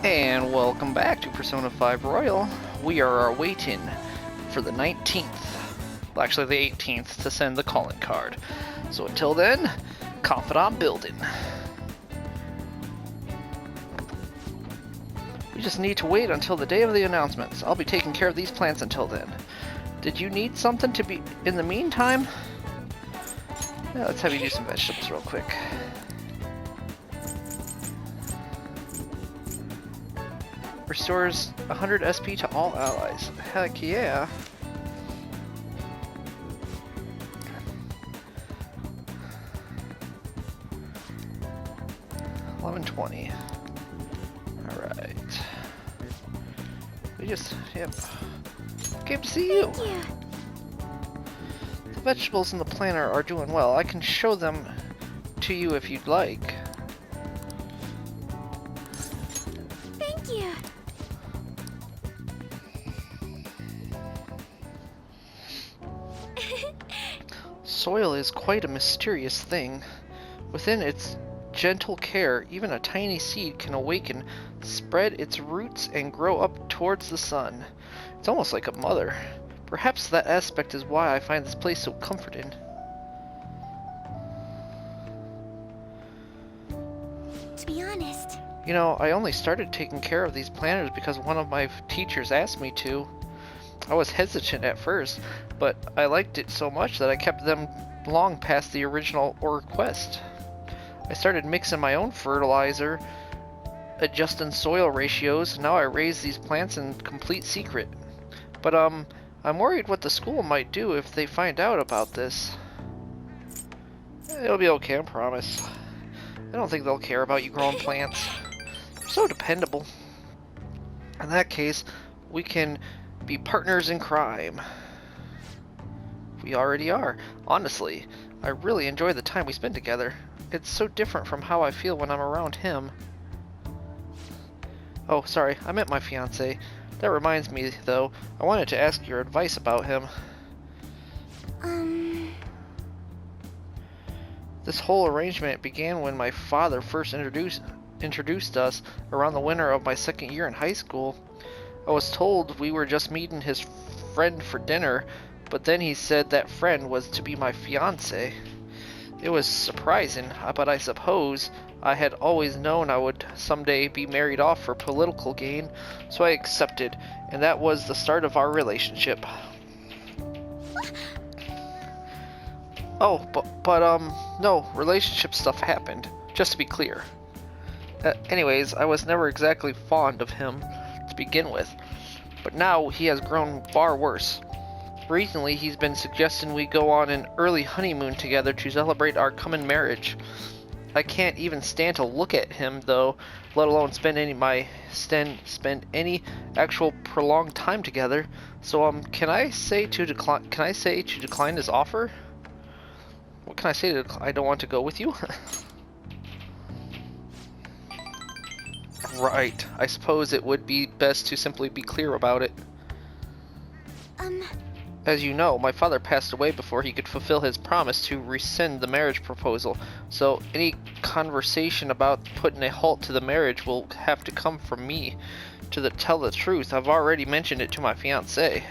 And welcome back to Persona 5 Royal. We are waiting for the 19th, well actually the 18th, to send the calling card. So until then, confidant building. We just need to wait until the day of the announcements. I'll be taking care of these plants until then. Did you need something to be in the meantime? Yeah, let's have you do some vegetables real quick. Restores 100 SP to all allies. Heck yeah. $11.20. Alright. Yep. Came to see you. The vegetables in the planter are doing well. I can show them to you if you'd like. Thank you. Soil is quite a mysterious thing. Within its gentle care, even a tiny seed can awaken, spread its roots, and grow up towards the sun. It's almost like a mother. Perhaps that aspect is why I find this place so comforting. To be honest, You know, I only started taking care of these planters because one of my teachers asked me to. I was hesitant at first, but I liked it so much that I kept them long past the original request. I started mixing my own fertilizer, adjusting soil ratios, and now I raise these plants in complete secret. But I'm worried what the school might do if they find out about this. It'll be okay, I promise. I don't think they'll care about you growing plants. You're so dependable. In that case, we can be partners in crime. We already are. Honestly, I really enjoy the time we spend together. It's so different from how I feel when I'm around him. Oh, sorry, I meant my fiancé. That reminds me, though, I wanted to ask your advice about him. This whole arrangement began when my father first introduced us around the winter of my second year in high school. I was told we were just meeting his friend for dinner, but then he said that friend was to be my fiancé. It was surprising, but I suppose I had always known I would someday be married off for political gain, so I accepted, and that was the start of our relationship. Oh, but no, relationship stuff happened, just to be clear. Anyways, I was never exactly fond of him to begin with, but now he has grown far worse. Recently, he's been suggesting we go on an early honeymoon together to celebrate our coming marriage. I can't even stand to look at him, though, let alone spend any actual prolonged time together. So, can I say to decline his offer? What can I say to I don't want to go with you? Right. I suppose it would be best to simply be clear about it. As you know, my father passed away before he could fulfill his promise to rescind the marriage proposal, so any conversation about putting a halt to the marriage will have to come from me. To tell the truth, I've already mentioned it to my fiancé,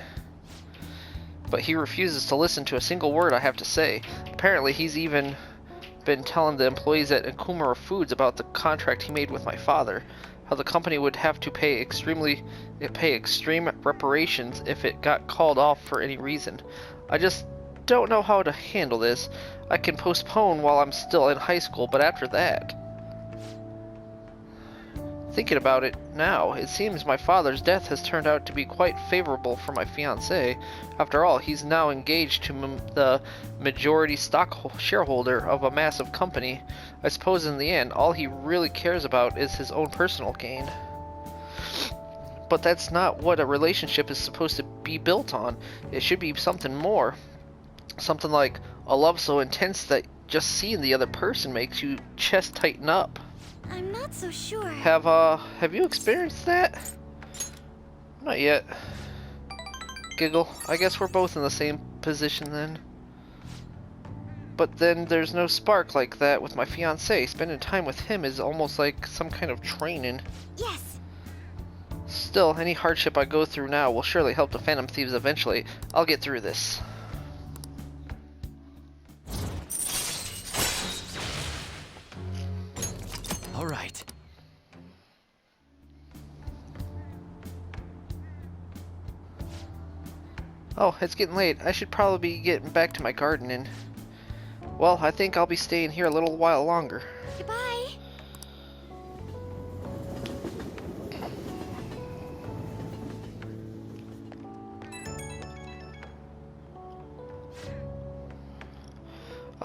but he refuses to listen to a single word I have to say. Apparently, he's even been telling the employees at Akumura Foods about the contract he made with my father. How the company would have to pay extreme reparations if it got called off for any reason. I just don't know how to handle this. I can postpone while I'm still in high school, but after that... Thinking about it now, it seems my father's death has turned out to be quite favorable for my fiancé. After all, he's now engaged to the majority stock shareholder of a massive company. I suppose in the end, all he really cares about is his own personal gain. But that's not what a relationship is supposed to be built on. It should be something more. Something like a love so intense that just seeing the other person makes your chest tighten up. I'm not so sure. Have you experienced that? Not yet. Giggle. I guess we're both in the same position then. But then there's no spark like that with my fiancé. Spending time with him is almost like some kind of training. Yes. Still, any hardship I go through now will surely help the Phantom Thieves eventually. I'll get through this. All right. Oh, it's getting late. I should probably be getting back to my gardening. Well, I think I'll be staying here a little while longer. Goodbye.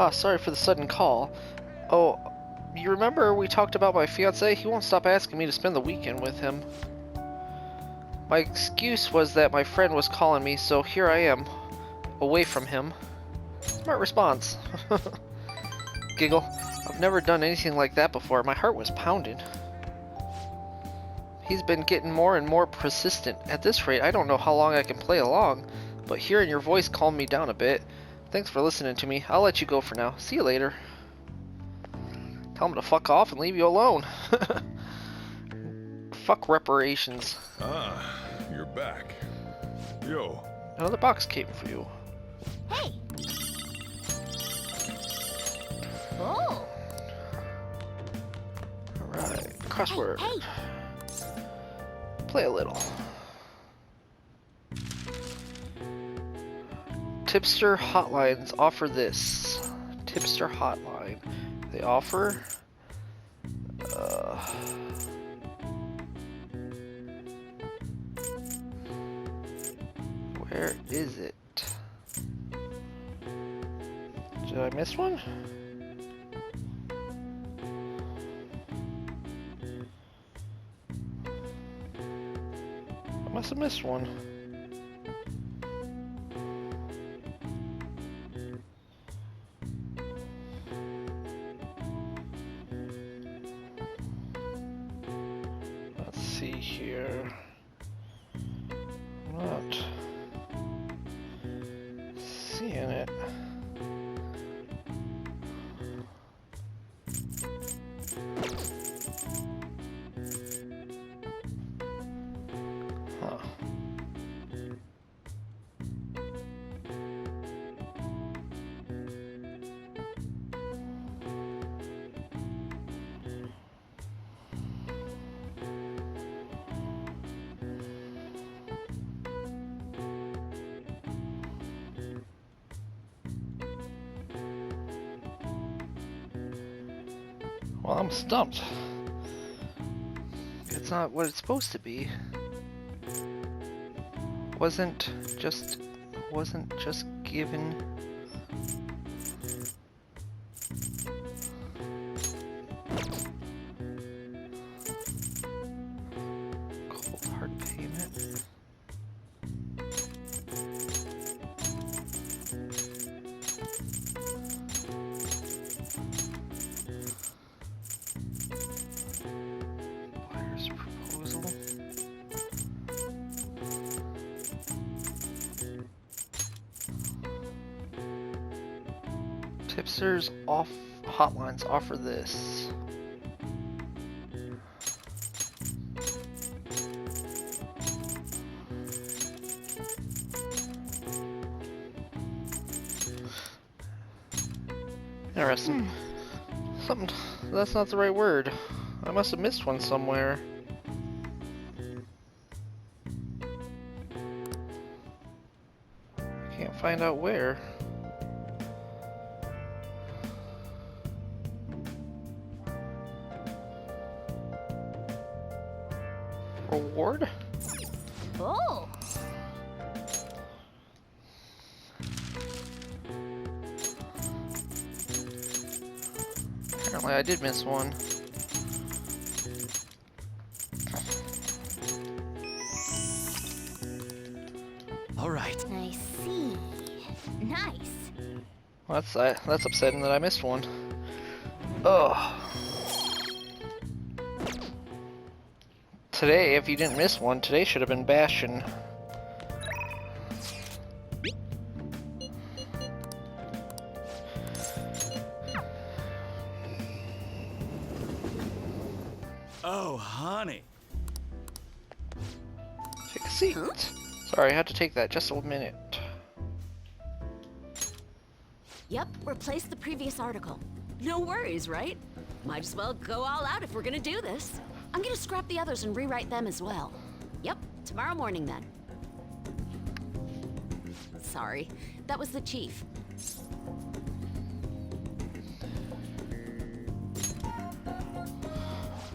Ah, sorry for the sudden call. Oh, you remember we talked about my fiancé? He won't stop asking me to spend the weekend with him. My excuse was that my friend was calling me, so here I am, away from him. Smart response. Giggle. I've never done anything like that before. My heart was pounding. He's been getting more and more persistent. At this rate, I don't know how long I can play along, but hearing your voice calmed me down a bit. Thanks for listening to me. I'll let you go for now. See you later. Tell him to fuck off and leave you alone. Fuck reparations. Ah, you're back. Yo. Another box came for you. Hey. Oh. Alright, crossword. Hey. Play a little. Tipster hotlines offer this. Tipster hotline. They offer... where is it? Did I miss one? I must have missed one. Let's see here. I'm not seeing it. Huh. Well, I'm stumped. It's not what it's supposed to be. Wasn't just given. Cold hard payment. Buyer's proposal. Tipsters off hotlines offer this. Interesting. Something that's not the right word. I must have missed one somewhere. I can't find out where. Reward? Oh. Apparently I did miss one. All right. I see. Nice. Well, that's upsetting that I missed one. Ugh. Today, if you didn't miss one, today should have been Bastion. Oh, honey. Take a seat. Huh? Sorry, I had to take that just a minute. Yep, replace the previous article. No worries, right? Might as well go all out if we're gonna do this. I'm gonna scrap the others and rewrite them as well. Yep, tomorrow morning then. Sorry, that was the chief.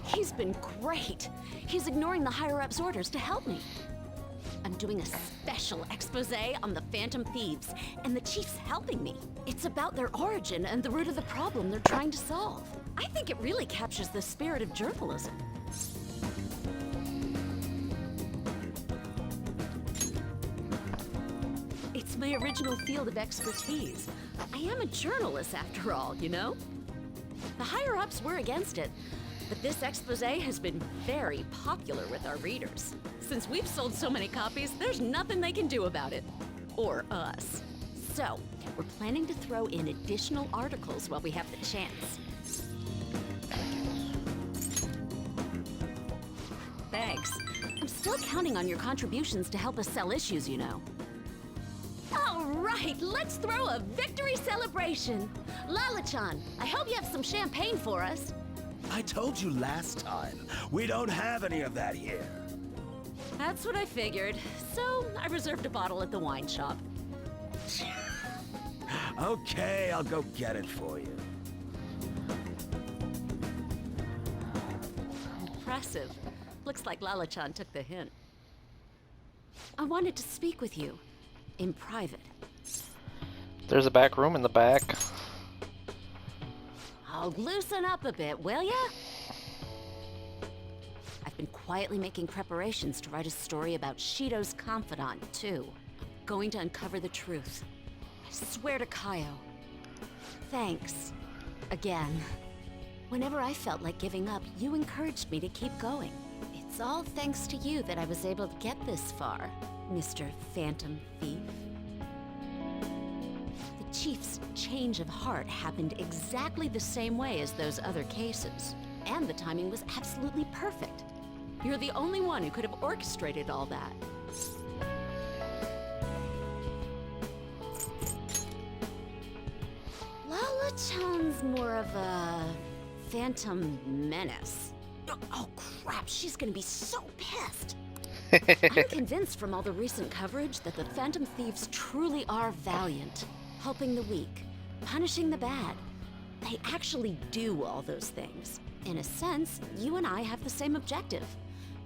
He's been great. He's ignoring the higher-ups' orders to help me. I'm doing a special expose on the Phantom Thieves, and the chief's helping me. It's about their origin and the root of the problem they're trying to solve. I think it really captures the spirit of journalism. It's my original field of expertise. I am a journalist after all, you know? The higher-ups were against it, but this expose has been very popular with our readers. Since we've sold so many copies, there's nothing they can do about it. Or us. So, we're planning to throw in additional articles while we have the chance. Thanks. I'm still counting on your contributions to help us sell issues, you know. All right, let's throw a victory celebration. Lala-chan, I hope you have some champagne for us. I told you last time, we don't have any of that here. That's what I figured. So, I reserved a bottle at the wine shop. Okay, I'll go get it for you. Impressive. Looks like Lala-chan took the hint. I wanted to speak with you. In private. There's a back room in the back. Oh, loosen up a bit, will ya? I've been quietly making preparations to write a story about Shido's confidant, too. I'm going to uncover the truth. I swear to Kaio. Thanks. Again. Whenever I felt like giving up, you encouraged me to keep going. It's all thanks to you that I was able to get this far, Mr. Phantom Thief. The Chief's change of heart happened exactly the same way as those other cases. And the timing was absolutely perfect. You're the only one who could have orchestrated all that. Lala-chan's more of a phantom menace. Oh crap, she's gonna be so pissed. I'm convinced from all the recent coverage that the Phantom Thieves truly are valiant, helping the weak, punishing the bad. They actually do all those things. In a sense, you and I have the same objective.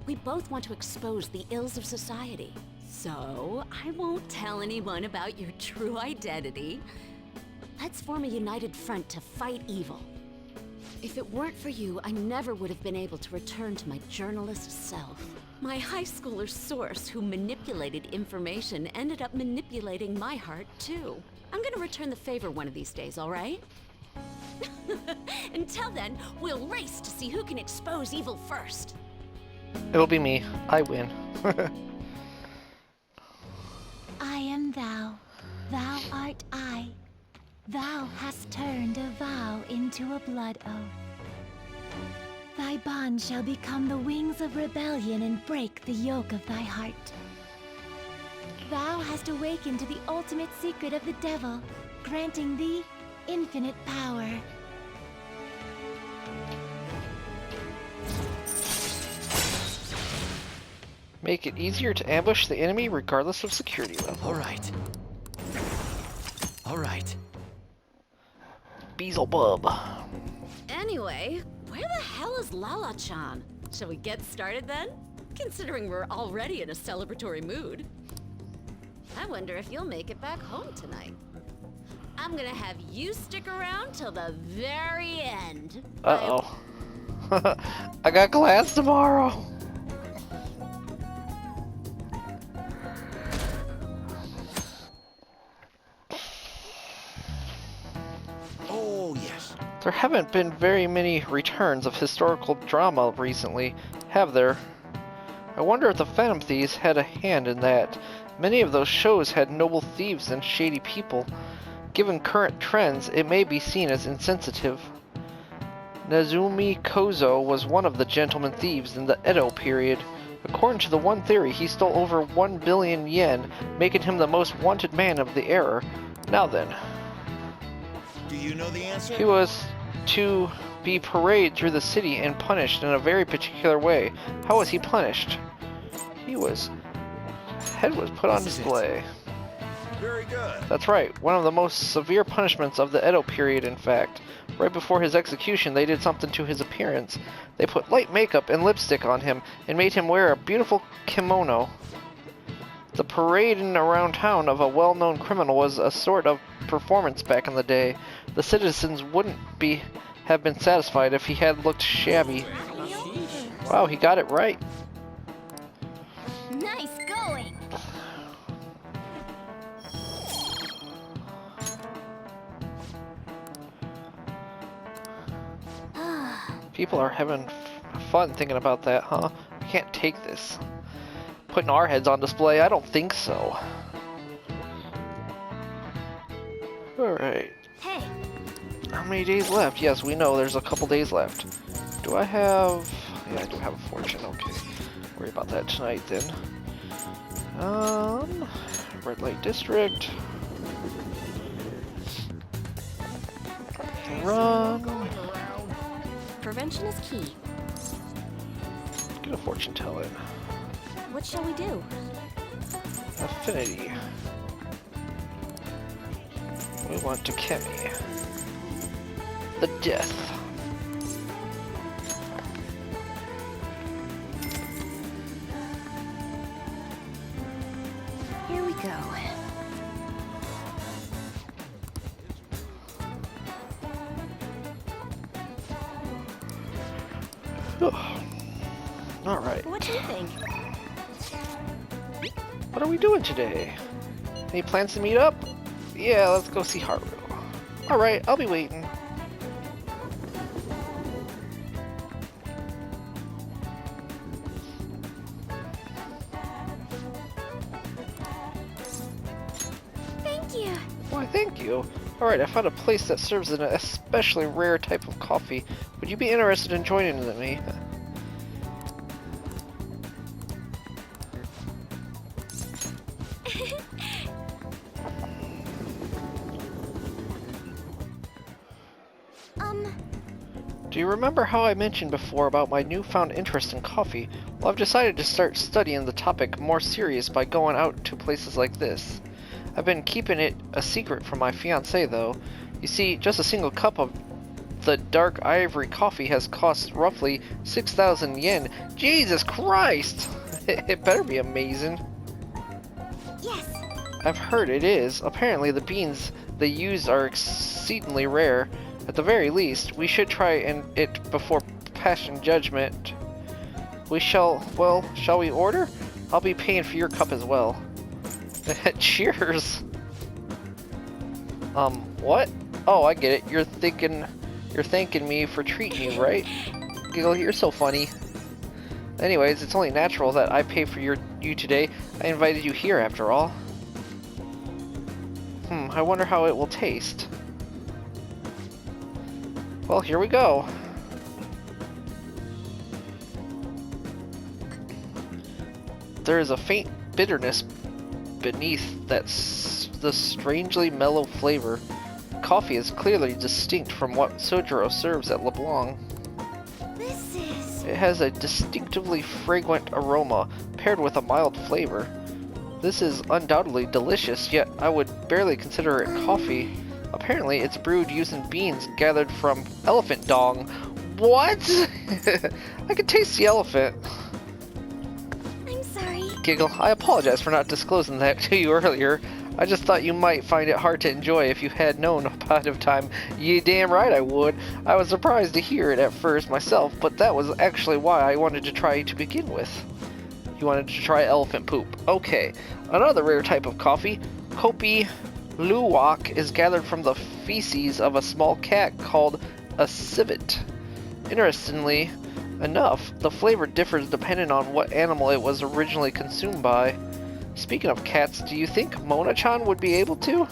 We both want to expose the ills of society. So, I won't tell anyone about your true identity. Let's form a united front to fight evil. If it weren't for you, I never would have been able to return to my journalist self. My high schooler source who manipulated information ended up manipulating my heart, too. I'm gonna return the favor one of these days, all right? Until then, we'll race to see who can expose evil first. It'll be me. I win. I am thou. Thou art I. Thou hast turned a vow into a blood oath. Thy bond shall become the wings of rebellion and break the yoke of thy heart. Thou hast awakened to the ultimate secret of the devil, granting thee infinite power. Make it easier to ambush the enemy regardless of security level. All right. All right. Beelzebub. Anyway, where the hell is Lala-chan? Shall we get started then? Considering we're already in a celebratory mood. I wonder if you'll make it back home tonight. I'm gonna have you stick around till the very end. Uh-oh. I got class tomorrow. Oh, yes. There haven't been very many returns of historical drama recently, have there? I wonder if the Phantom Thieves had a hand in that. Many of those shows had noble thieves and shady people. Given current trends, it may be seen as insensitive. Nezumi Kozo was one of the gentleman thieves in the Edo period. According to the one theory, he stole over 1 billion yen, making him the most wanted man of the era. Now then, Do you know the answer? he was to be paraded through the city and punished in a very particular way. How was he punished? Head was put on This is it. display. Very good. That's right, one of the most severe punishments of the Edo period, in fact. Right before his execution, they did something to his appearance. They put light makeup and lipstick on him and made him wear a beautiful kimono. The parading around town of a well-known criminal was a sort of performance back in the day. The citizens wouldn't have been satisfied if he had looked shabby. Wow, he got it right. Nice going! People are having fun thinking about that, huh? I can't take this. Putting our heads on display? I don't think so. Alright. Hey, How many days left? Yes, we know there's a couple days left. Do I have... Yeah, I do have a fortune. Okay. Worry about that tonight then. Red Light District. Run. Prevention is key. Get a fortune telling. What shall we do? Affinity. We want to Kemi. The death. Here we go. Alright. What do you think? What are we doing today? Any plans to meet up? Yeah, let's go see Haru. Alright, I'll be waiting. thank you! Why, thank you. Alright, I found a place that serves an especially rare type of coffee. Would you be interested in joining me? Do you remember how I mentioned before about my newfound interest in coffee? Well, I've decided to start studying the topic more serious by going out to places like this. I've been keeping it a secret from my fiancée, though. You see, just a single cup of the dark ivory coffee has cost roughly 6,000 yen. Jesus Christ! It better be amazing. Yes! I've heard it is. Apparently the beans they use are exceedingly rare. At the very least, we should try it before passing judgment. Shall we order? I'll be paying for your cup as well. Cheers! What? Oh, I get it. You're thanking me for treating you, right? Giggle, you're so funny. Anyways, it's only natural that I pay for you today. I invited you here after all. I wonder how it will taste. Well, here we go. There is a faint bitterness beneath the strangely mellow flavor. Coffee is clearly distinct from what Sojiro serves at LeBlanc. This is... It has a distinctively fragrant aroma paired with a mild flavor. This is undoubtedly delicious, yet I would barely consider it coffee. Apparently, it's brewed using beans gathered from elephant dong. What? I can taste the elephant. I'm sorry. Giggle, I apologize for not disclosing that to you earlier. I just thought you might find it hard to enjoy if you had known ahead of time. You damn right I would. I was surprised to hear it at first myself, but that was actually why I wanted to try to begin with. You wanted to try elephant poop. Okay. Another rare type of coffee, Kopi Luwak, is gathered from the feces of a small cat called a civet. Interestingly enough, the flavor differs depending on what animal it was originally consumed by. Speaking of cats, do you think Mona-chan would be able to?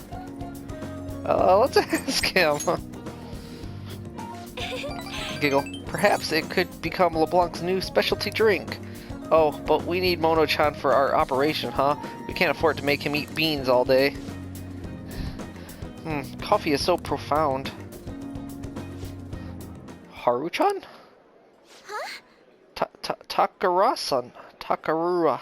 Let's ask him. Giggle. Perhaps it could become LeBlanc's new specialty drink. Oh, but we need Mono-chan for our operation, huh? We can't afford to make him eat beans all day. Coffee is so profound. Haru-chan? Huh? Takara-san. Takakura.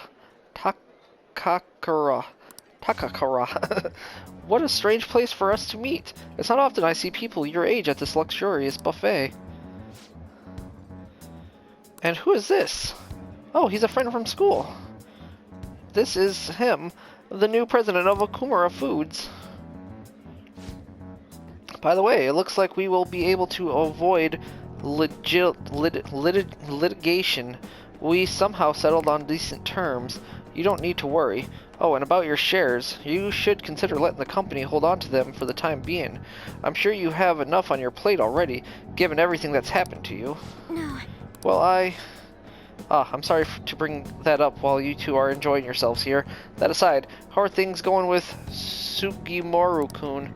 What a strange place for us to meet. It's not often I see people your age at this luxurious buffet. And who is this? Oh, he's a friend from school. This is him, the new president of Okumura Foods. By the way, it looks like we will be able to avoid litigation. We somehow settled on decent terms. You don't need to worry. Oh, and about your shares, you should consider letting the company hold on to them for the time being. I'm sure you have enough on your plate already, given everything that's happened to you. No. Well, I'm sorry to bring that up while you two are enjoying yourselves here. That aside, how are things going with Sugimoru-kun?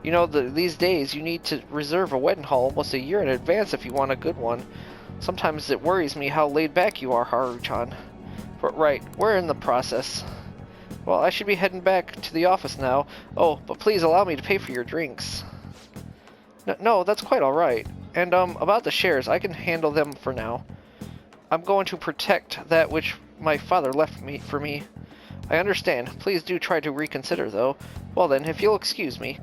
You know, these days you need to reserve a wedding hall almost a year in advance if you want a good one. Sometimes it worries me how laid back you are, Haru-chan. But right, we're in the process. Well, I should be heading back to the office now. Oh, but please allow me to pay for your drinks. No, that's quite alright. And, about the shares, I can handle them for now. I'm going to protect that which my father left for me. I understand. Please do try to reconsider, though. Well then, if you'll excuse me.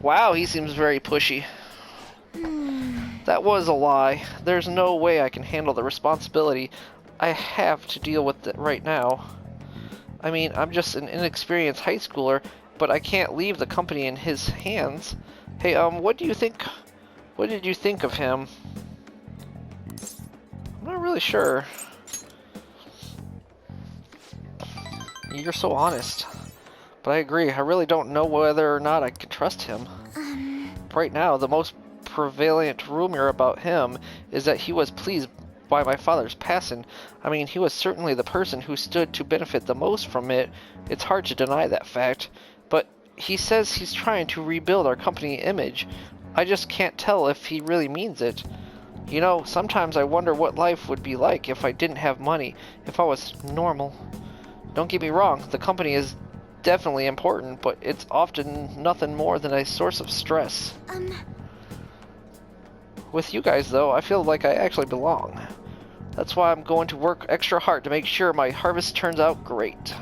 Wow, he seems very pushy. That was a lie. There's no way I can handle the responsibility I have to deal with it right now. I mean, I'm just an inexperienced high schooler, but I can't leave the company in his hands. Hey, what did you think of him? I'm not really sure. You're so honest. But I agree, I really don't know whether or not I can trust him. Right now, the most prevalent rumor about him is that he was pleased by my father's passing. I mean, he was certainly the person who stood to benefit the most from it. It's hard to deny that fact. But he says he's trying to rebuild our company image. I just can't tell if he really means it. You know, sometimes I wonder what life would be like if I didn't have money, if I was normal. Don't get me wrong, the company is definitely important, but it's often nothing more than a source of stress. With you guys, though, I feel like I actually belong. That's why I'm going to work extra hard to make sure my harvest turns out great.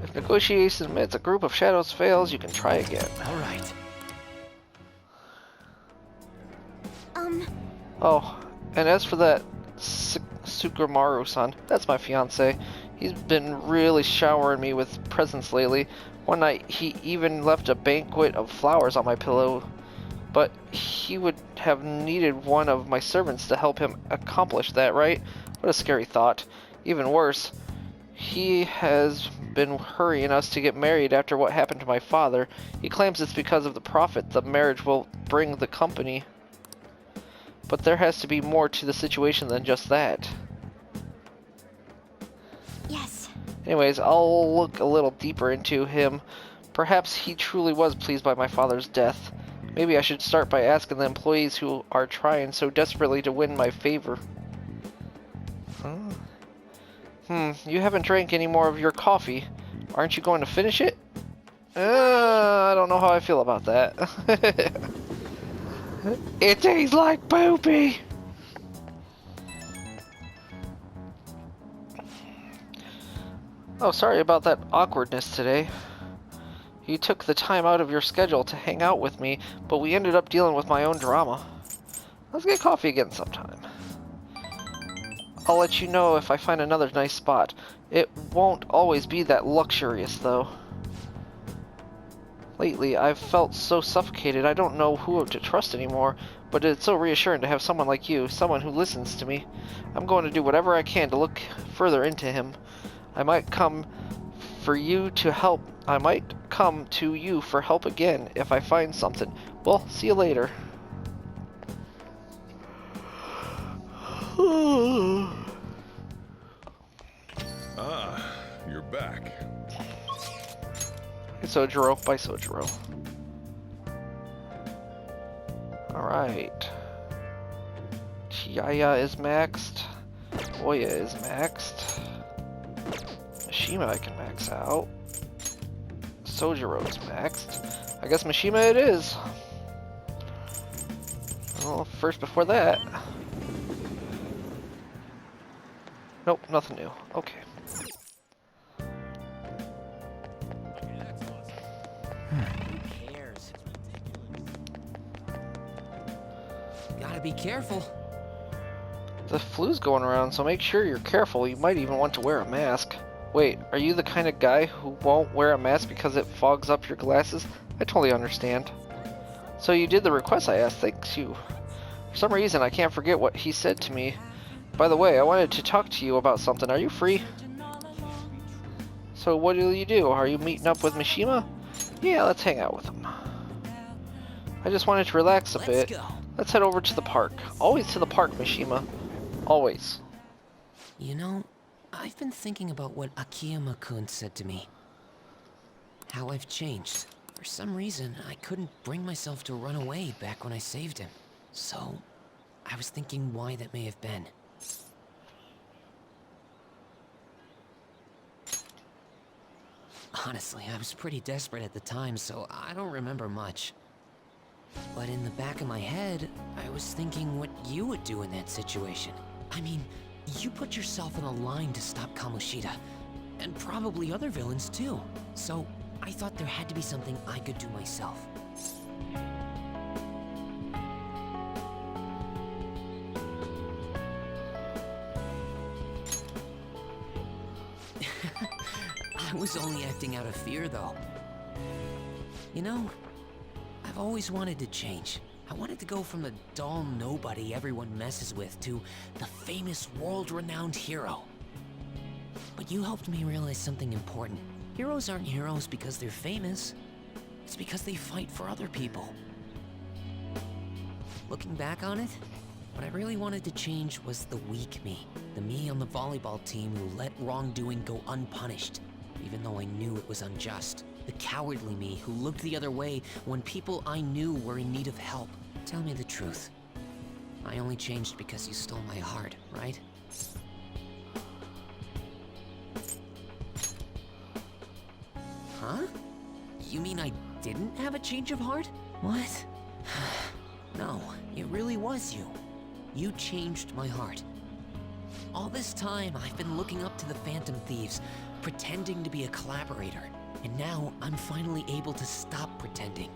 If negotiation amidst a group of shadows fails, you can try again. All right. Oh, and as for that Sugimoru-san, that's my fiance. He's been really showering me with presents lately. One night, he even left a banquet of flowers on my pillow. But he would have needed one of my servants to help him accomplish that, right? What a scary thought. Even worse, he has been hurrying us to get married after what happened to my father. He claims it's because of the profit the marriage will bring the company. But there has to be more to the situation than just that. Yes. Anyways, I'll look a little deeper into him. Perhaps he truly was pleased by my father's death. Maybe I should start by asking the employees who are trying so desperately to win my favor. You haven't drank any more of your coffee. Aren't you going to finish it? I don't know how I feel about that. It tastes like poopy! Oh, sorry about that awkwardness today. You took the time out of your schedule to hang out with me, but we ended up dealing with my own drama. Let's get coffee again sometime. I'll let you know if I find another nice spot. It won't always be that luxurious, though. Lately, I've felt so suffocated I don't know who to trust anymore, but it's so reassuring to have someone like you, someone who listens to me. I'm going to do whatever I can to look further into him. I might come for you to help. I might come to you for help again if I find something. Well, see you later. Ah, you're back. Sojiro by Sojiro. Alright. Yaya is maxed. Oya is maxed. Mishima I can max out. Sojiro is maxed. I guess Mishima it is. Well, first before that. Nope, nothing new. Okay. Who cares? Gotta be careful. The flu's going around, so make sure you're careful. You might even want to wear a mask. Wait, are you the kind of guy who won't wear a mask because it fogs up your glasses? I totally understand. So you did the request I asked, thanks you. For some reason, I can't forget what he said to me. By the way, I wanted to talk to you about something. Are you free? So what will you do? Are you meeting up with Mishima? Yeah, let's hang out with him. I just wanted to relax a bit. Let's go. Let's head over to the park. Always to the park, Mishima. Always. You know, I've been thinking about what Akiyama-kun said to me. How I've changed. For some reason, I couldn't bring myself to run away back when I saved him. So, I was thinking why that may have been. Honestly, I was pretty desperate at the time, so I don't remember much. But in the back of my head, I was thinking what you would do in that situation. I mean, you put yourself on the line to stop Kamoshida, and probably other villains too. So, I thought there had to be something I could do myself. I was only acting out of fear, though. You know, I've always wanted to change. I wanted to go from the dull nobody everyone messes with to the famous world-renowned hero. But you helped me realize something important. Heroes aren't heroes because they're famous. It's because they fight for other people. Looking back on it, what I really wanted to change was the weak me. The me on the volleyball team who let wrongdoing go unpunished, even though I knew it was unjust. The cowardly me who looked the other way when people I knew were in need of help. Tell me the truth. I only changed because you stole my heart, right? Huh? You mean I didn't have a change of heart? What? No, it really was you. You changed my heart. All this time, I've been looking up to the Phantom Thieves, pretending to be a collaborator. And now, I'm finally able to stop pretending.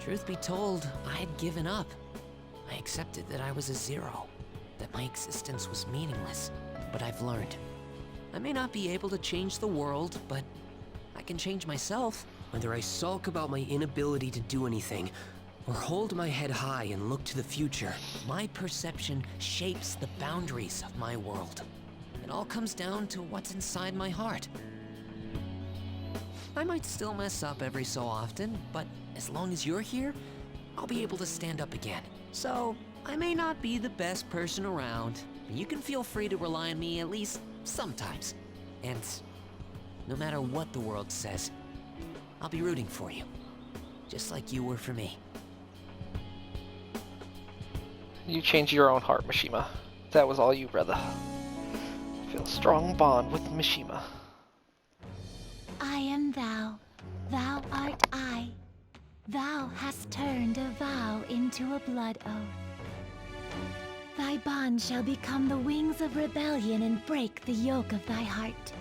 Truth be told, I had given up. I accepted that I was a zero, that my existence was meaningless. But I've learned. I may not be able to change the world, but I can change myself. Whether I sulk about my inability to do anything, or hold my head high and look to the future, my perception shapes the boundaries of my world. It all comes down to what's inside my heart. I might still mess up every so often, but as long as you're here, I'll be able to stand up again. So, I may not be the best person around, but you can feel free to rely on me at least sometimes. And no matter what the world says, I'll be rooting for you, just like you were for me. You changed your own heart, Mishima. That was all you, brother. Feel a strong bond with Mishima. I am thou, thou art I. Thou hast turned a vow into a blood oath. Thy bond shall become the wings of rebellion and break the yoke of thy heart.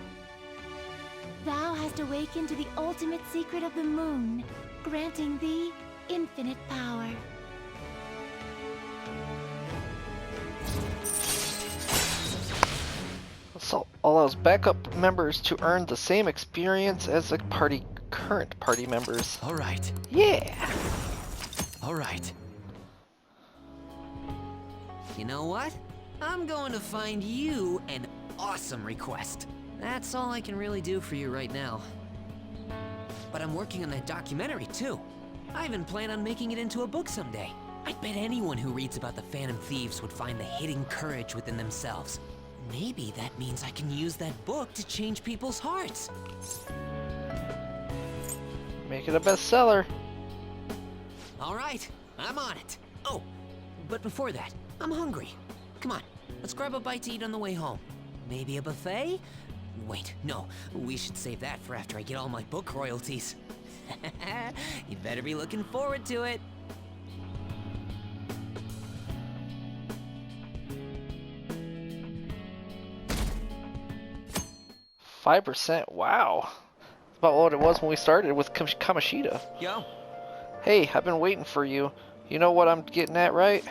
Thou hast awakened to the ultimate secret of the moon, granting thee infinite power. So allows backup members to earn the same experience as the current party members. All right. Yeah. All right. You know what? I'm going to find you an awesome request. That's all I can really do for you right now. But I'm working on that documentary too. I even plan on making it into a book someday. I bet anyone who reads about the Phantom Thieves would find the hidden courage within themselves. Maybe that means I can use that book to change people's hearts. Make it a bestseller. All right, I'm on it. Oh, but before that, I'm hungry. Come on, let's grab a bite to eat on the way home. Maybe a buffet? Wait, no, we should save that for after I get all my book royalties. You better be looking forward to it. 5%? Wow. About what it was when we started with Kamoshida. Yo. Hey, I've been waiting for you. You know what I'm getting at, right?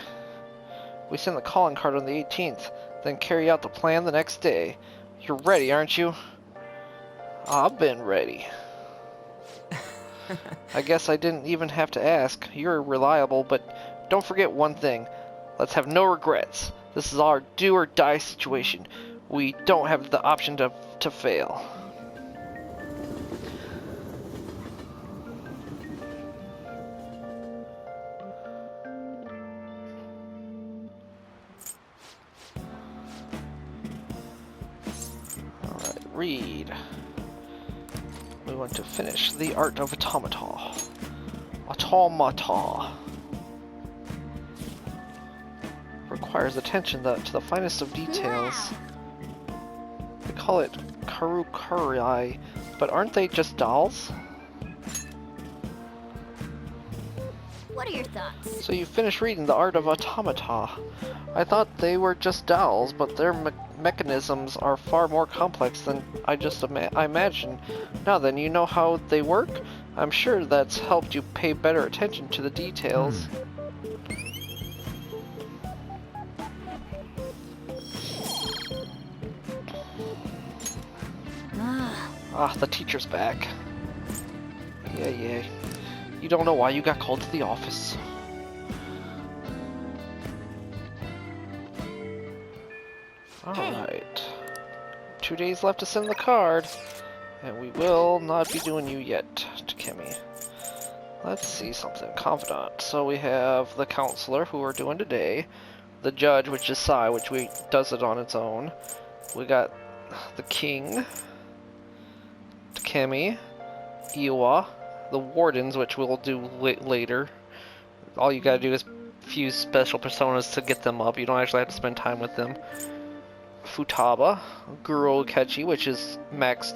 We send the calling card on the 18th, then carry out the plan the next day. You're ready, aren't you? I've been ready. I guess I didn't even have to ask. You're reliable, but don't forget one thing. Let's have no regrets. This is our do or die situation. We don't have the option to fail. Alright, read. We want to finish The Art of Automata. Automata. Requires attention to the finest of details. They call it Karukurai, but aren't they just dolls? What are your thoughts? So you finished reading The Art of Automata. I thought they were just dolls, but their mechanisms are far more complex than I imagined. Now then, you know how they work? I'm sure that's helped you pay better attention to the details. Ah, the teacher's back. Yeah. You don't know why you got called to the office. Alright. 2 days left to send the card. And we will not be doing you yet, Takemi. Let's see something. Confidant. So we have the counselor, who we're doing today. The judge, which is Sai, which does it on its own. We got the king. Takemi. Iwa. The wardens, which we'll do later. All you gotta do is fuse special personas to get them up. You don't actually have to spend time with them. Futaba, Guru Kechi, which is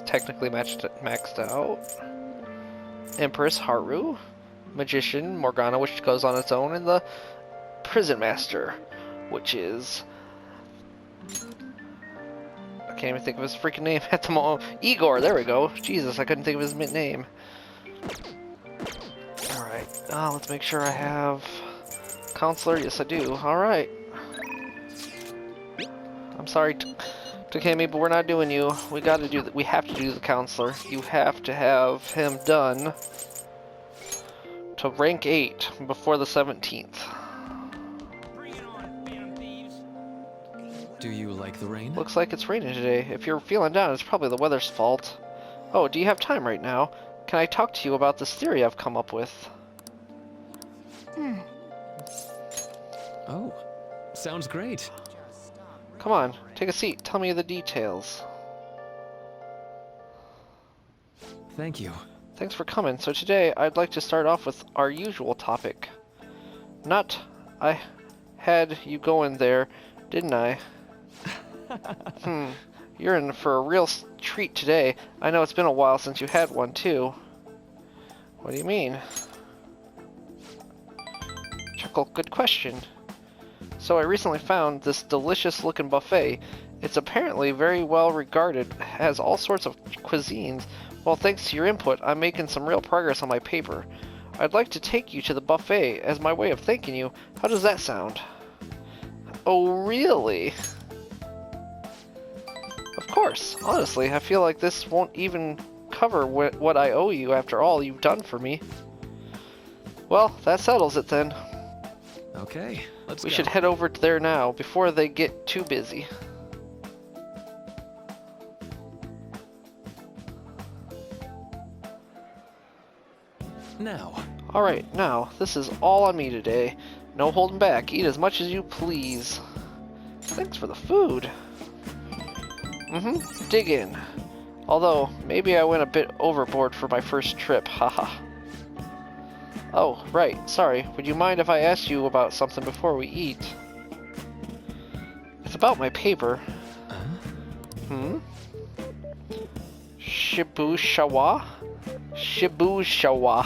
technically maxed out. Empress Haru, Magician Morgana, which goes on its own, and the Prison Master, which is... I can't even think of his freaking name at the moment. Igor, there we go. Jesus, I couldn't think of his name. Alright, let's make sure I have counselor. Yes, I do. Alright. I'm sorry, Takemi, but we're not doing you. We have to do the counselor. You have to have him done to rank 8 before the 17th. Do you like the rain? Looks like it's raining today. If you're feeling down, it's probably the weather's fault. Oh, do you have time right now? Can I talk to you about this theory I've come up with? Oh, sounds great. Come on, take a seat. Tell me the details. Thank you. Thanks for coming. So today, I'd like to start off with our usual topic. I had you going there, didn't I? You're in for a real treat today. I know it's been a while since you had one, too. What do you mean? Chuckle, good question. So I recently found this delicious looking buffet. It's apparently very well regarded, has all sorts of cuisines. Well, thanks to your input, I'm making some real progress on my paper. I'd like to take you to the buffet as my way of thanking you. How does that sound? Oh, really? Of course. Honestly, I feel like this won't even cover what I owe you after all you've done for me. Well, that settles it then. Okay, let's We go. should head over there now, before they get too busy. Now. Alright, now, this is all on me today. No holding back. Eat as much as you please. Thanks for the food. Dig in. Although, maybe I went a bit overboard for my first trip, haha. Oh, right, sorry. Would you mind if I asked you about something before we eat? about my paper. Shibushawa? Shibushawa.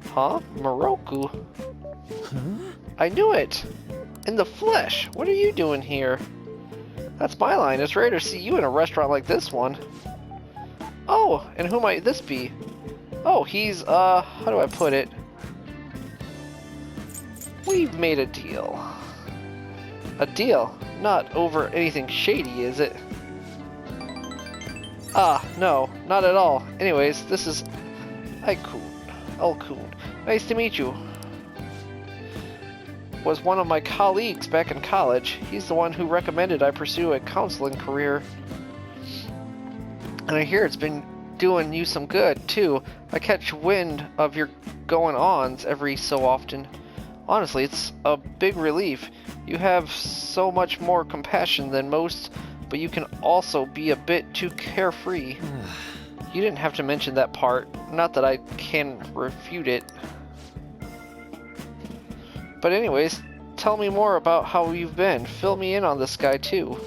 Huh? Moroku? I knew it! In the flesh! What are you doing here? That's my line. It's rare to see you in a restaurant like this one. Oh, and who might this be? Oh, he's, how do I put it? We've made a deal. A deal? Not over anything shady, is it? Ah, no, not at all. Anyways, this is Alkun. Nice to meet you. Was one of my colleagues back in college. He's the one who recommended I pursue a counseling career. And I hear it's been doing you some good, too. I catch wind of your going-ons every so often. Honestly, it's a big relief. You have so much more compassion than most, but you can also be a bit too carefree. You didn't have to mention that part. Not that I can refute it. But anyways, tell me more about how you've been. Fill me in on this guy too.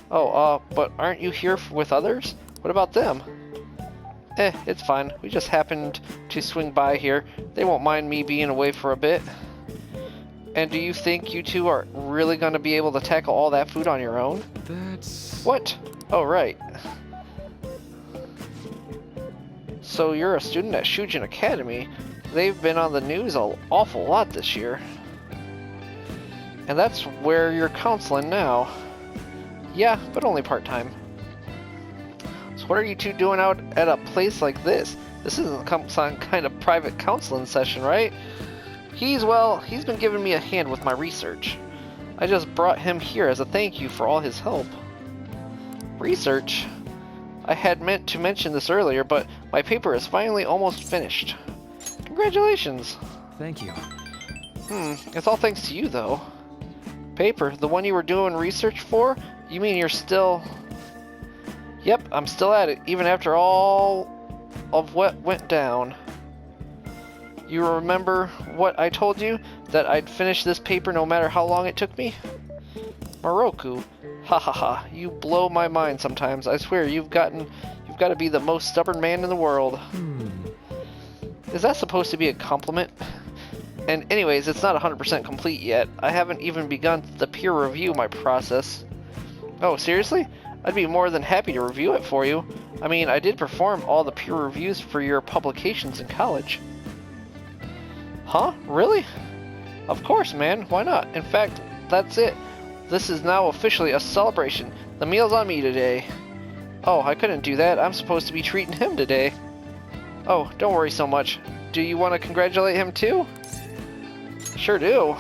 Oh, but aren't you here with others? What about them? It's fine. We just happened to swing by here. They won't mind me being away for a bit. And do you think you two are really going to be able to tackle all that food on your own? That's... What? Oh, right. So you're a student at Shujin Academy. They've been on the news an awful lot this year. And that's where you're counseling now. Yeah, but only part-time. So what are you two doing out at a place like this? This isn't some kind of private counseling session, right? He's been giving me a hand with my research. I just brought him here as a thank you for all his help. Research? I had meant to mention this earlier, but my paper is finally almost finished. Congratulations! Thank you. It's all thanks to you, though. Paper? The one you were doing research for? You mean you're still... Yep, I'm still at it, even after all of what went down. You remember what I told you? That I'd finish this paper no matter how long it took me? Moroku. Ha ha ha. You blow my mind sometimes. I swear, you've got to be the most stubborn man in the world. Is that supposed to be a compliment? And anyways, it's not 100% complete yet. I haven't even begun the peer review my process. Oh, seriously? I'd be more than happy to review it for you. I mean, I did perform all the peer reviews for your publications in college. Huh? Really? Of course, man. Why not? In fact, that's it. This is now officially a celebration. The meal's on me today. Oh, I couldn't do that. I'm supposed to be treating him today. Oh, don't worry so much. Do you want to congratulate him too? Sure do.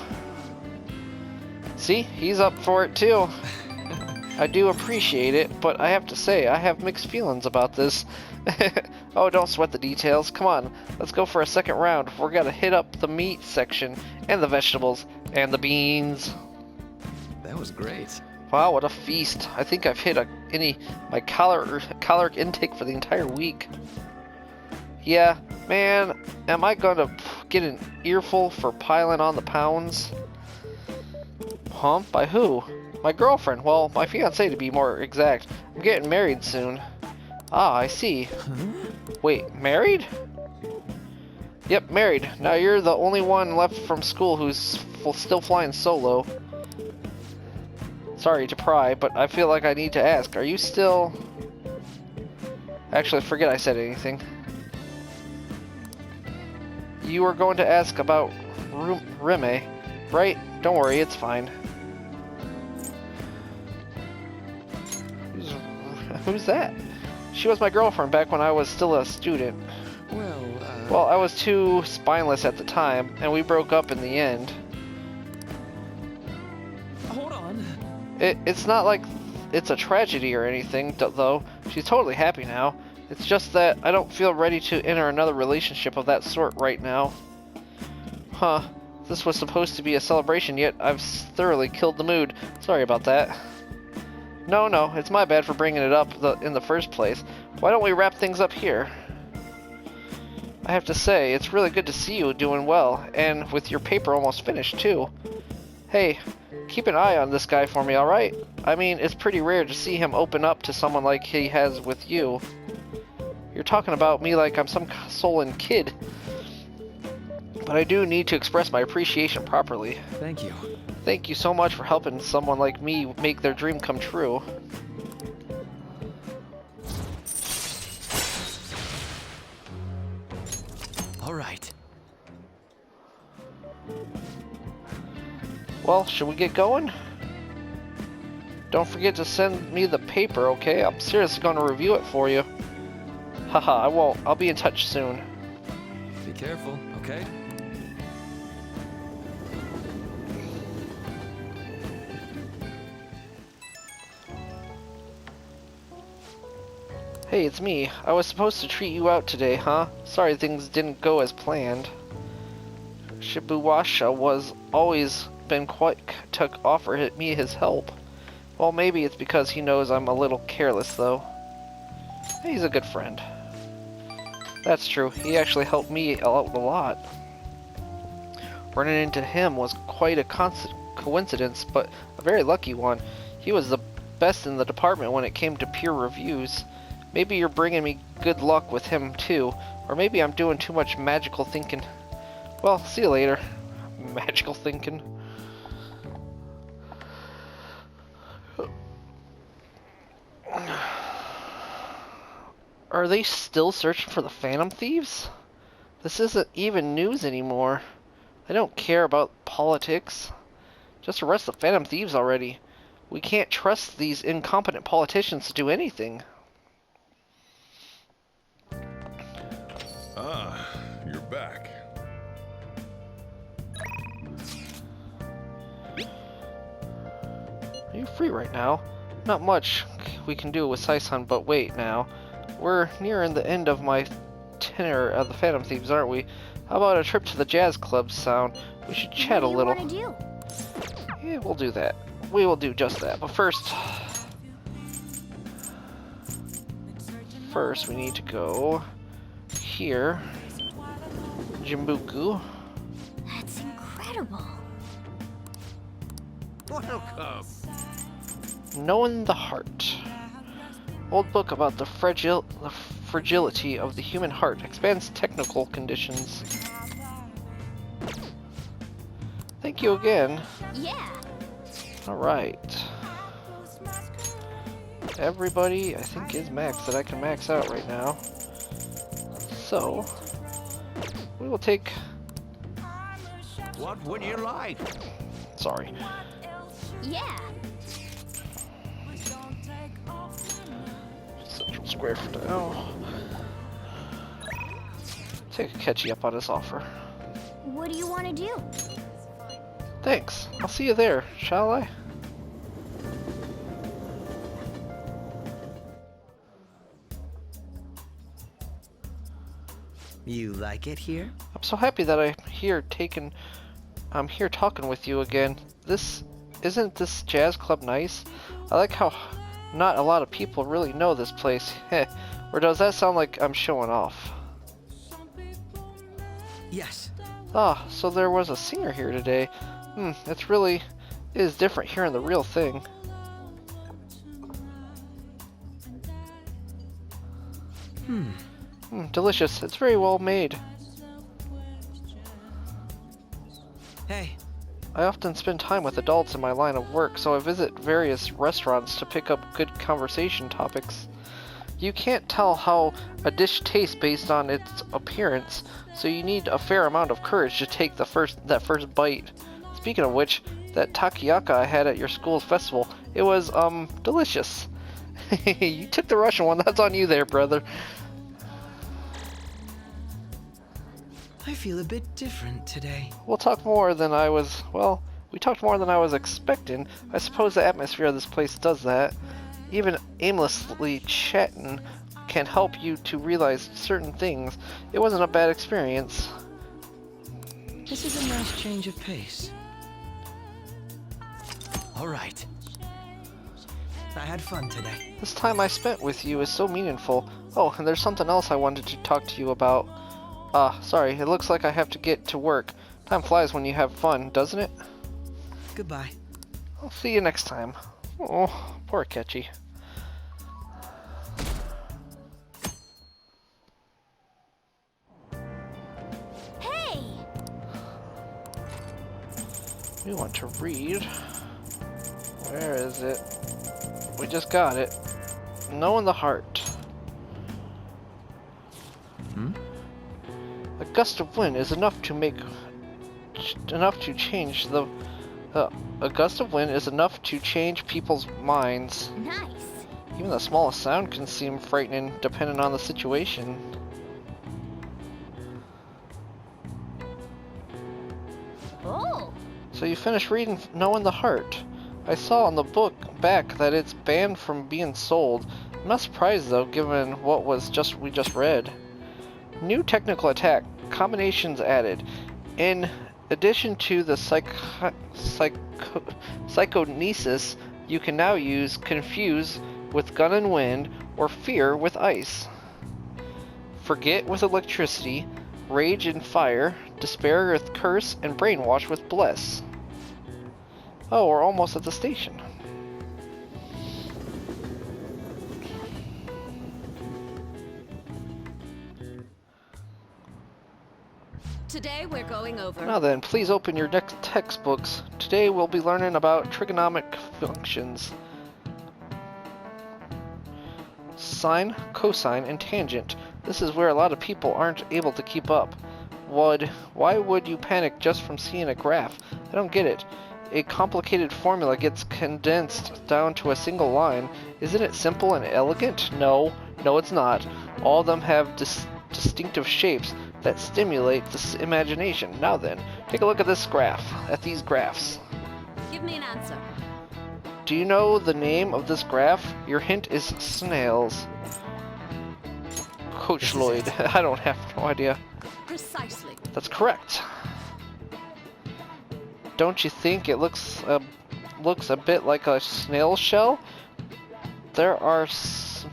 See, he's up for it too. I do appreciate it, but I have to say, I have mixed feelings about this. Oh, don't sweat the details. Come on, let's go for a second round. We're gonna hit up the meat section, and the vegetables, and the beans. That was great. Wow, what a feast. I think I've hit my caloric intake for the entire week. Yeah, man, am I gonna get an earful for piling on the pounds? Huh? By who? My girlfriend. Well, my fiancée to be more exact. I'm getting married soon. Ah, I see. Wait, married? Yep, married. Now you're the only one left from school who's still flying solo. Sorry to pry, but I feel like I need to ask. Are you still... Actually, forget I said anything. You were going to ask about Rime, right? Don't worry, it's fine. Who's that? She was my girlfriend back when I was still a student. Well, I was too spineless at the time, and we broke up in the end. Hold on. It's not like it's a tragedy or anything, though. She's totally happy now. It's just that I don't feel ready to enter another relationship of that sort right now. Huh. This was supposed to be a celebration, yet I've thoroughly killed the mood. Sorry about that. No, it's my bad for bringing it up in the first place. Why don't we wrap things up here? I have to say, it's really good to see you doing well, and with your paper almost finished, too. Hey, keep an eye on this guy for me, alright? I mean, it's pretty rare to see him open up to someone like he has with you. You're talking about me like I'm some sullen kid. But I do need to express my appreciation properly. Thank you. Thank you so much for helping someone like me make their dream come true. All right. Well, should we get going? Don't forget to send me the paper, okay? I'm seriously going to review it for you. Haha, I won't. I'll be in touch soon. Be careful, okay? Hey, it's me. I was supposed to treat you out today, huh? Sorry things didn't go as planned. Shibuwasha was always been quite to offer me his help. Well, maybe it's because he knows I'm a little careless, though. He's a good friend. That's true. He actually helped me out a lot. Running into him was quite a coincidence, but a very lucky one. He was the best in the department when it came to peer reviews. Maybe you're bringing me good luck with him too, or maybe I'm doing too much magical thinking. Well, see you later. Magical thinking. Are they still searching for the Phantom Thieves? This isn't even news anymore. They don't care about politics. Just arrest the Phantom Thieves already. We can't trust these incompetent politicians to do anything. Ah, you're back. Are you free right now? Not much we can do with Sai-san, but wait now. We're nearing the end of my tenure of the Phantom Thieves, aren't we? How about a trip to the jazz club, Sound? We should chat a little. What do you want to do? Yeah, we'll do that. We will do just that. But first we need to go here. Jimbuku. That's incredible. Welcome. Knowing the Heart. Old book about the fragility of the human heart. Expands technical conditions. Thank you again. Yeah. Alright. Everybody, I think, is maxed that I can max out right now. So, we will take... What would you like? Sorry. Yeah. Central Square for now. Take a catchy up on this offer. What do you want to do? Thanks. I'll see you there, shall I? You like it here? I'm so happy that I'm here talking with you again. Isn't this jazz club nice? I like how not a lot of people really know this place. Heh. Or does that sound like I'm showing off? Yes. Ah, so there was a singer here today. It really is different hearing the real thing. Delicious. It's very well made. Hey, I often spend time with adults in my line of work, so I visit various restaurants to pick up good conversation topics. You can't tell how a dish tastes based on its appearance, so you need a fair amount of courage to take that first bite. Speaking of which, that takoyaki I had at your school's festival, it was delicious. You took the Russian one. That's on you there, brother. I feel a bit different today. We talked more than I was expecting. I suppose the atmosphere of this place does that. Even aimlessly chatting can help you to realize certain things. It wasn't a bad experience. This is a nice change of pace. All right. I had fun today. This time I spent with you is so meaningful. Oh, and there's something else I wanted to talk to you about. Sorry, it looks like I have to get to work. Time flies when you have fun, doesn't it? Goodbye. I'll see you next time. Oh, poor Ketchy. Hey! We want to read. Where is it? We just got it. Knowing the Heart. A gust of wind is enough to change the. A gust of wind is enough to change people's minds. Nice. Even the smallest sound can seem frightening, depending on the situation. Oh! So you finished reading Knowing the Heart. I saw on the book back that it's banned from being sold. I'm not surprised though, given what we just read. New technical attack combinations added. In addition to the psychonesis, you can now use Confuse with Gun and Wind or Fear with Ice. Forget with Electricity, Rage and Fire, Despair with Curse, and Brainwash with Bless. Oh, we're almost at the station. Today we're going over. Now then, please open your next textbooks. Today we'll be learning about trigonometric functions. Sine, cosine, and tangent. This is where a lot of people aren't able to keep up. Why would you panic just from seeing a graph? I don't get it. A complicated formula gets condensed down to a single line. Isn't it simple and elegant? No, it's not. All of them have distinctive shapes that stimulate this imagination. Now then, take a look at this graph, these graphs. Give me an answer. Do you know the name of this graph? Your hint is snails. Coach Lloyd, I don't have no idea. Precisely. That's correct. Don't you think it looks a bit like a snail shell? There are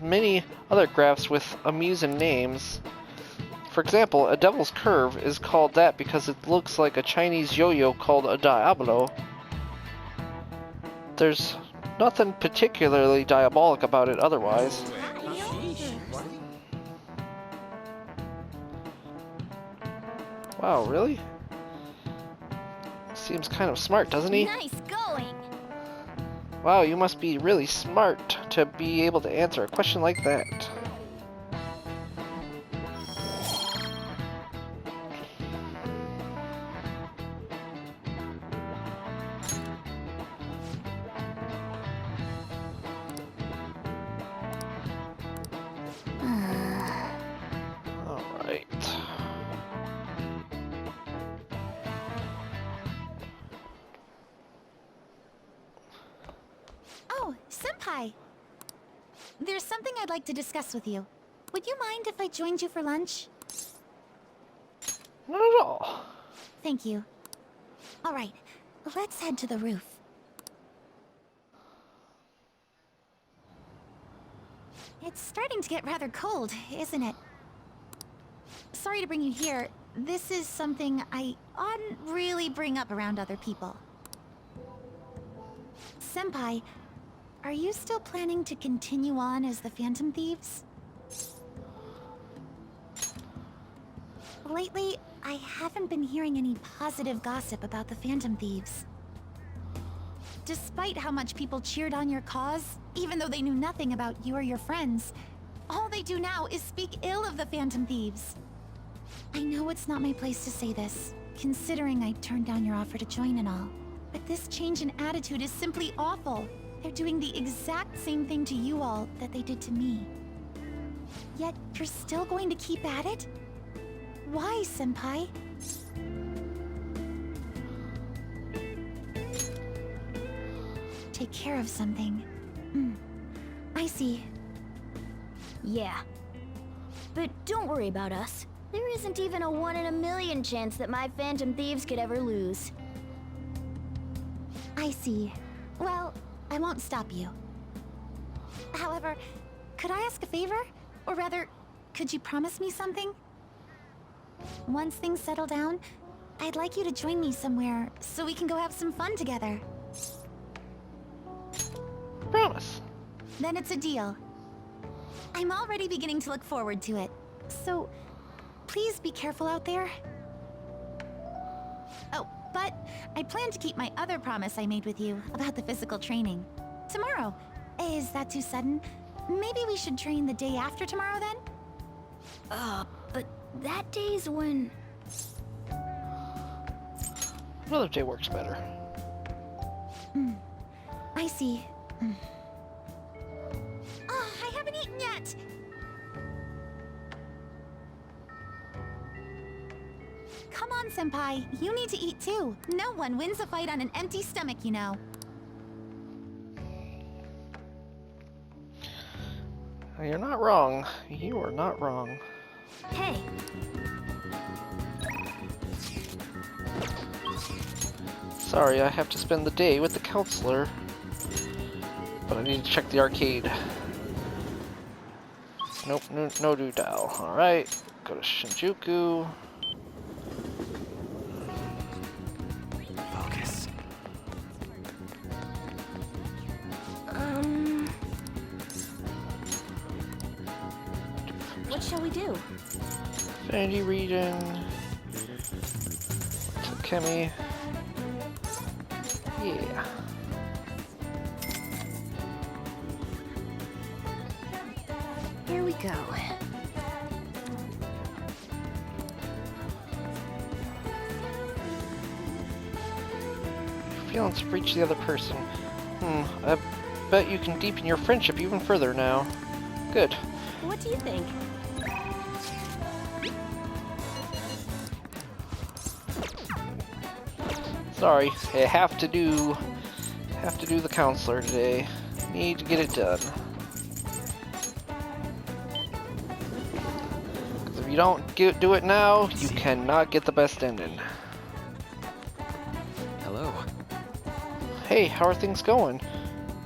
many other graphs with amusing names. For example, a devil's curve is called that because it looks like a Chinese yo-yo called a Diablo. There's nothing particularly diabolic about it otherwise. Wow, really? Seems kind of smart, doesn't he? Nice going. Wow, you must be really smart to be able to answer a question like that. Alright. Oh, Senpai! There's something I'd like to discuss with you. Would you mind if I joined you for lunch? Not at all. Thank you. Alright, let's head to the roof. It's starting to get rather cold, isn't it? Sorry to bring you here. This is something I oughtn't really bring up around other people. Senpai, are you still planning to continue on as the Phantom Thieves? Lately, I haven't been hearing any positive gossip about the Phantom Thieves. Despite how much people cheered on your cause, even though they knew nothing about you or your friends, all they do now is speak ill of the Phantom Thieves. I know it's not my place to say this, considering I turned down your offer to join and all. But this change in attitude is simply awful. They're doing the exact same thing to you all that they did to me. Yet, you're still going to keep at it? Why, Senpai? Take care of something. I see. Yeah. But don't worry about us. There isn't even a 1 in a million chance that my Phantom Thieves could ever lose. I see. Well, I won't stop you. However, could I ask a favor? Or rather, could you promise me something? Once things settle down, I'd like you to join me somewhere so we can go have some fun together. Promise. Then it's a deal. I'm already beginning to look forward to it. So, please be careful out there. Oh, but I plan to keep my other promise I made with you about the physical training. Tomorrow. Is that too sudden? Maybe we should train the day after tomorrow then? But that day's when... Another day works better. I see. Oh, I haven't eaten yet! Come on, Senpai. You need to eat too. No one wins a fight on an empty stomach, you know. You're not wrong. You are not wrong. Hey, Sorry, I have to spend the day with the counselor. But I need to check the arcade. Nope, no Dao. Alright, go to Shinjuku. Focus. What shall we do? Infinity region. Kemi. Yeah. Here we go. Feelings reach the other person. I bet you can deepen your friendship even further now. Good. What do you think? Sorry, I have to do the counselor today. Need to get it done. 'Cause if you don't do it now, you cannot get the best ending. Hello. Hey, how are things going?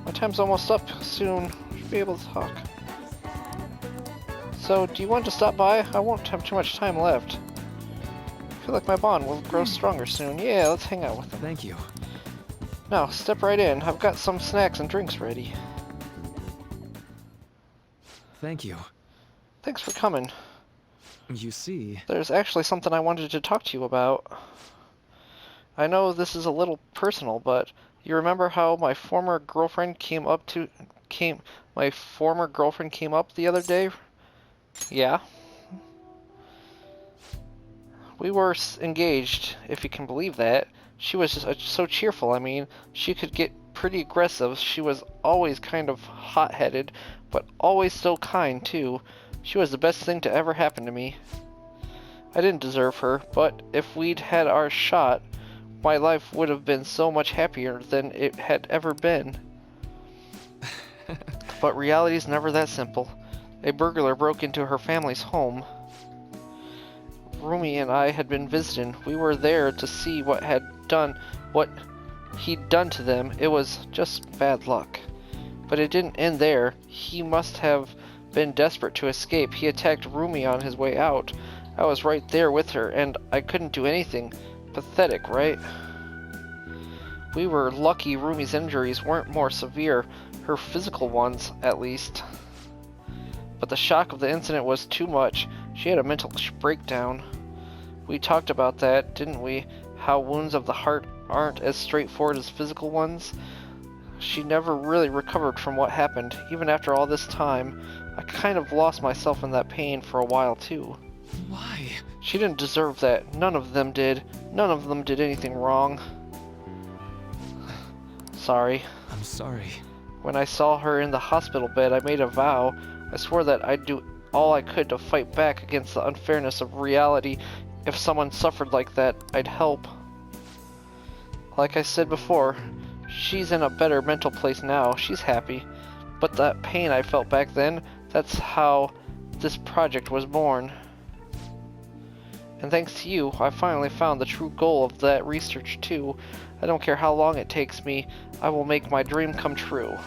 My time's almost up. Soon, should be able to talk. So, do you want to stop by? I won't have too much time left. I feel like my bond will grow stronger soon. Yeah, let's hang out with them. Thank you. Now, step right in. I've got some snacks and drinks ready. Thank you. Thanks for coming. You see, There's actually something I wanted to talk to you about. I know this is a little personal, but you remember how my former girlfriend came up the other day? Yeah. We were engaged, if you can believe that. She was just so cheerful. I mean, she could get pretty aggressive. She was always kind of hot-headed, but always so kind, too. She was the best thing to ever happen to me. I didn't deserve her, but if we'd had our shot, my life would have been so much happier than it had ever been. But reality's never that simple. A burglar broke into her family's home. Rumi and I had been visiting. We were there to see what he'd done to them. It was just bad luck. But it didn't end there. He must have been desperate to escape. He attacked Rumi on his way out. I was right there with her, and I couldn't do anything. Pathetic, right? We were lucky Rumi's injuries weren't more severe. Her physical ones, at least. But the shock of the incident was too much. She had a mental breakdown. We talked about that, didn't we? How wounds of the heart aren't as straightforward as physical ones. She never really recovered from what happened. Even after all this time, I kind of lost myself in that pain for a while too. why? She didn't deserve that. None of them did. None of them did anything wrong. Sorry. I'm sorry. When I saw her in the hospital bed, I made a vow. I swore that I'd do all I could to fight back against the unfairness of reality. If someone suffered like that, I'd help. Like I said before, she's in a better mental place now. She's happy. But that pain I felt back then, that's how this project was born. And thanks to you, I finally found the true goal of that research too. I don't care how long it takes me, I will make my dream come true.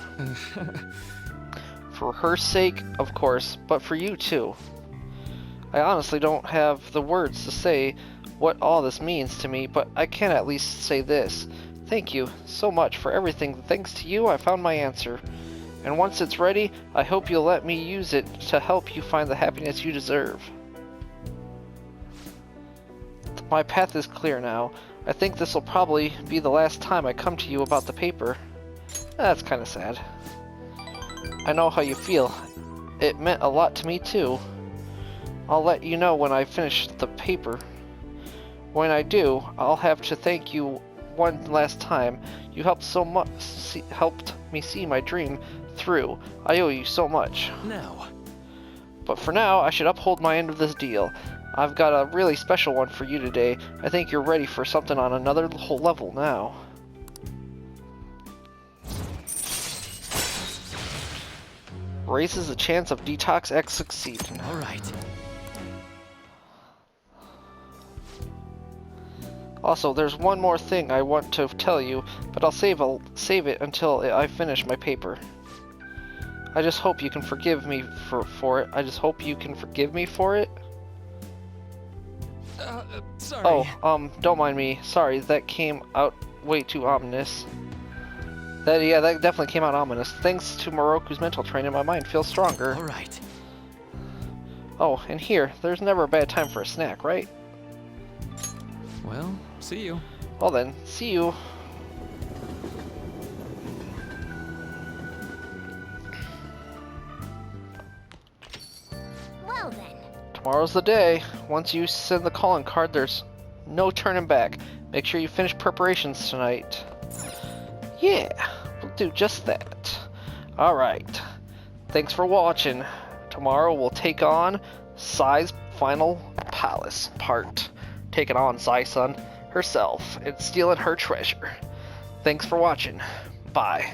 For her sake, of course, but for you too. I honestly don't have the words to say what all this means to me, but I can at least say this. Thank you so much for everything. Thanks to you, I found my answer. And once it's ready, I hope you'll let me use it to help you find the happiness you deserve. My path is clear now. I think this will probably be the last time I come to you about the paper. That's kind of sad. I know how you feel. It meant a lot to me too. I'll let you know when I finish the paper. When I do, I'll have to thank you one last time. You helped helped me see my dream through. I owe you so much. Now. But for now, I should uphold my end of this deal. I've got a really special one for you today. I think you're ready for something on another whole level now. Raises the chance of Detox X succeeding. All right. Also, there's one more thing I want to tell you, but I'll save it until I finish my paper. I just hope you can forgive me for it. I just hope you can forgive me for it. Sorry. Oh, don't mind me. Sorry, that came out way too ominous. That definitely came out ominous. Thanks to Moroku's mental training, my mind feels stronger. All right. Oh, and here, there's never a bad time for a snack, right? Well, see you. Well then, see you. Well then. Tomorrow's the day. Once you send the calling card, there's no turning back. Make sure you finish preparations tonight. Yeah, we'll do just that. Alright. Thanks for watching. Tomorrow we'll take on Sai's final palace part. Taking on Sai-sun herself and stealing her treasure. Thanks for watching. Bye.